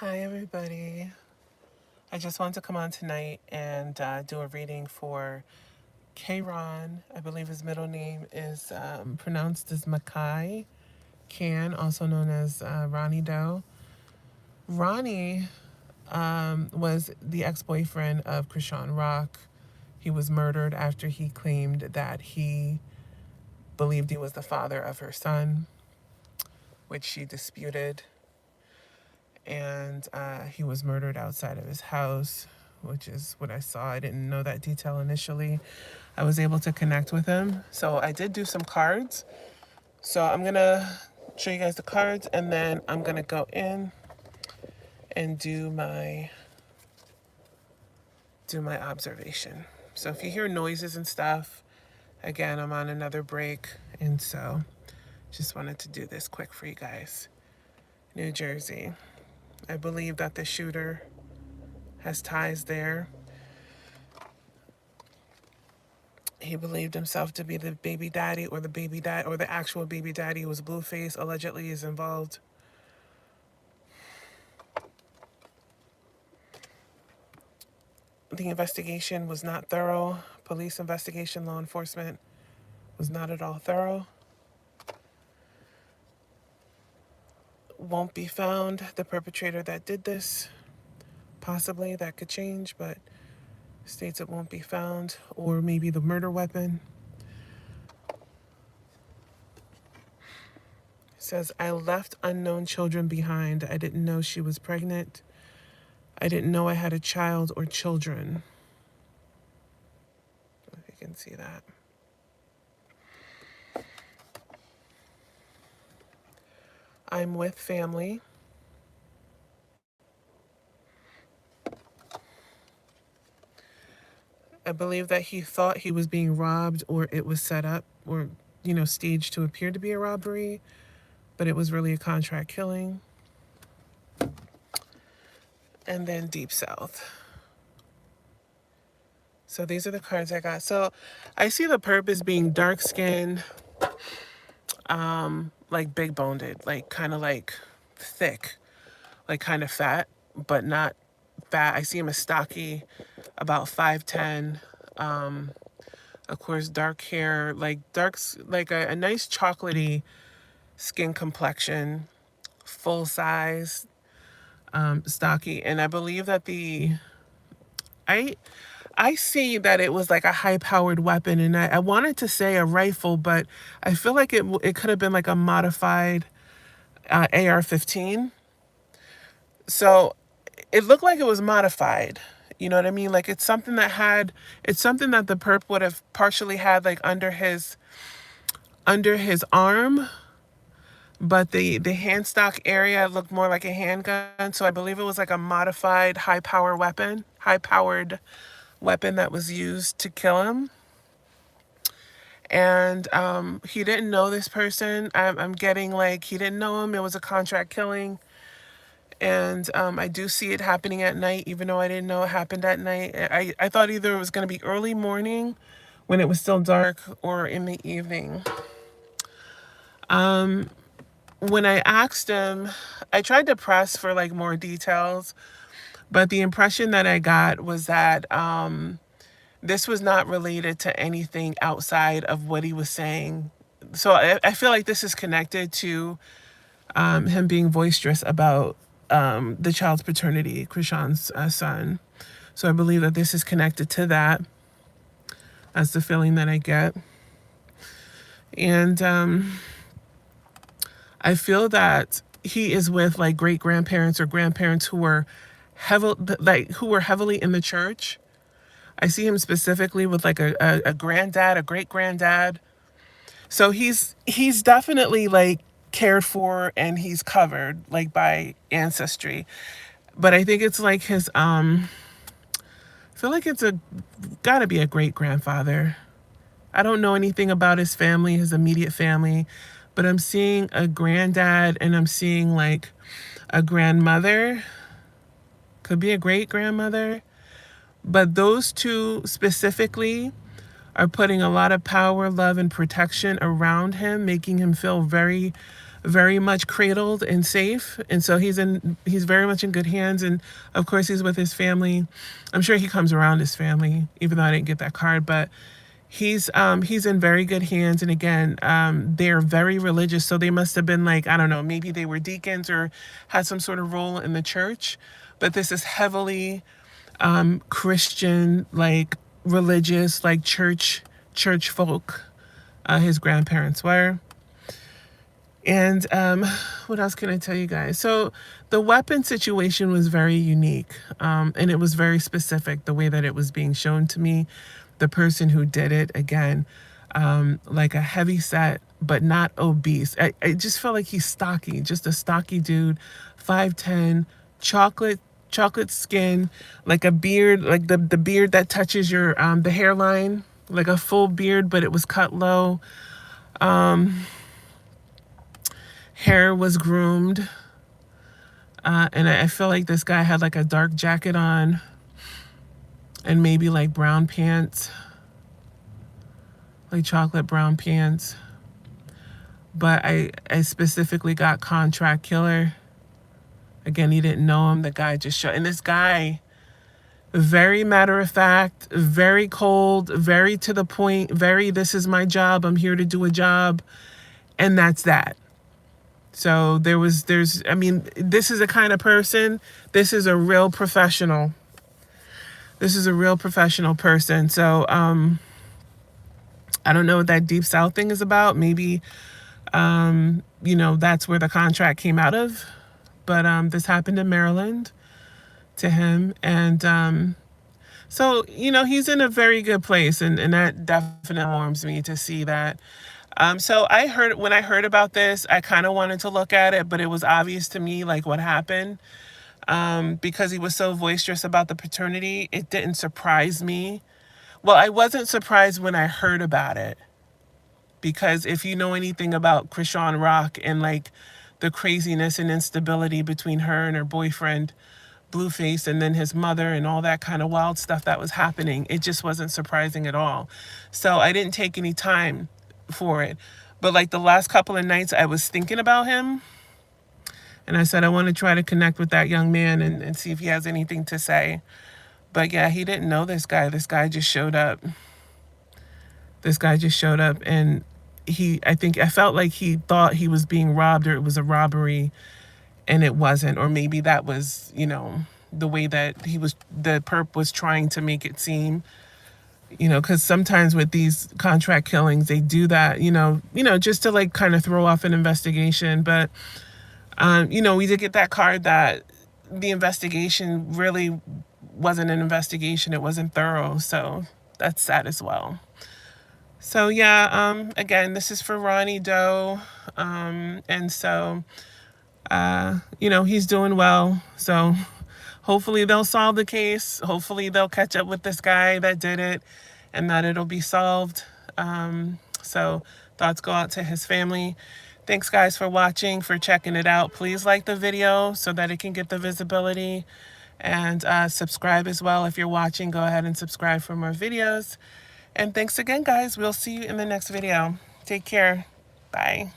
Hi, everybody. I just wanted to come on tonight and do a reading for Karon. I believe his middle name is pronounced as Makhai. Cann, also known as Ronny Doe. Ronny was the ex-boyfriend of Krishan Rock. He was murdered after he claimed that he believed he was the father of her son, which she disputed. And he was murdered outside of his house, which is what I saw. I didn't know that detail initially. I was able to connect with him. So I did do some cards. So I'm going to show you guys the cards, and then I'm going to go in and do my observation. So if you hear noises and stuff, again, I'm on another break, and so just wanted to do this quick for you guys. New Jersey. I believe that the shooter has ties there. He believed himself to be the baby daddy, or the actual baby daddy who was Blueface, allegedly is involved. The investigation was not thorough. Police investigation, law enforcement was not at all thorough. Won't be found. The perpetrator that did this, possibly that could change, but states it won't be found. Or maybe the murder weapon. It says, I left unknown children behind. I didn't know she was pregnant. I didn't know I had a child or children. If you can see that. I'm with family. I believe that he thought he was being robbed, or it was set up, or, staged to appear to be a robbery, but it was really a contract killing. And then Deep South. So these are the cards I got. So I see the purpose being dark skinned, like big boned, like kind of like thick, like kind of fat, but not fat. I see him as stocky, about 5'10". Of course, dark hair, like like a nice chocolatey skin complexion, full size, stocky. And I believe that I see that it was like a high-powered weapon, and I wanted to say a rifle, but I feel like it could have been like a modified AR-15. So it looked like it was modified. You know what I mean? Like it's something that the perp would have partially had like under his arm, but the hand stock area looked more like a handgun. So I believe it was like a modified high powered weapon that was used to kill him. And he didn't know this person. I'm getting like he didn't know him. It was a contract killing. And I do see it happening at night, even though I didn't know it happened at night. I thought either it was going to be early morning when it was still dark, or in the evening. When I asked him, I tried to press for like more details, but the impression that I got was that this was not related to anything outside of what he was saying. So I feel like this is connected to him being boisterous about the child's paternity, Krishan's son. So I believe that this is connected to that. That's the feeling that I get. And I feel that he is with like great grandparents or grandparents who were heavily in the church. I see him specifically with like a granddad, a great granddad. So he's definitely like cared for, and he's covered like by ancestry. But I think it's like his I feel like it's gotta be a great grandfather. I don't know anything about his family, his immediate family, but I'm seeing a granddad, and I'm seeing like a grandmother. Could be a great grandmother. But those two specifically are putting a lot of power, love, and protection around him, making him feel very, very much cradled and safe, and so he's very much in good hands. And of course he's with his family. I'm sure he comes around his family, even though I didn't get that card. But he's in very good hands. And again, they're very religious, so they must have been like, I don't know, maybe they were deacons or had some sort of role in the church. But this is heavily Christian, like religious, like church folk. His grandparents were. And what else can I tell you guys? So the weapon situation was very unique, and it was very specific, the way that it was being shown to me. The person who did it, again, like a heavy set, but not obese. I just felt like he's stocky, just a stocky dude, 5'10", chocolate skin, like a beard, like the beard that touches your the hairline, like a full beard, but it was cut low. Hair was groomed, and I feel like this guy had like a dark jacket on and maybe like brown pants, like chocolate brown pants. But I specifically got contract killer. Again, he didn't know him. The guy just showed, and this guy, very matter of fact, very cold, very to the point, very, this is my job, I'm here to do a job, and that's that. So I mean, this is a kind of person, this is a real professional. This is a real professional person. So I don't know what that Deep South thing is about. Maybe, that's where the contract came out of. But this happened in Maryland to him. And so, he's in a very good place. And that definitely warms me to see that. So when I heard about this, I kind of wanted to look at it, but it was obvious to me, like, what happened. Because he was so boisterous about the paternity, it didn't surprise me. Well, I wasn't surprised when I heard about it. Because if you know anything about Chrisean Rock and like the craziness and instability between her and her boyfriend, Blueface, and then his mother and all that kind of wild stuff that was happening, it just wasn't surprising at all. So I didn't take any time for it. But like the last couple of nights I was thinking about him, and I said I want to try to connect with that young man and see if he has anything to say. But yeah, he didn't know this guy. This guy just showed up. And I felt like he thought he was being robbed, or it was a robbery, and it wasn't. Or maybe that was, the way that the perp was trying to make it seem. Because sometimes with these contract killings, they do that, just to like kind of throw off an investigation. But, we did get that card that the investigation really wasn't an investigation. It wasn't thorough. So that's sad as well. So yeah, again, this is for Ronny Doe. And so, he's doing well. So hopefully they'll solve the case. Hopefully they'll catch up with this guy that did it and that it'll be solved. So thoughts go out to his family. Thanks, guys, for watching, for checking it out. Please like the video so that it can get the visibility. And subscribe as well. If you're watching, go ahead and subscribe for more videos. And thanks again, guys. We'll see you in the next video. Take care. Bye.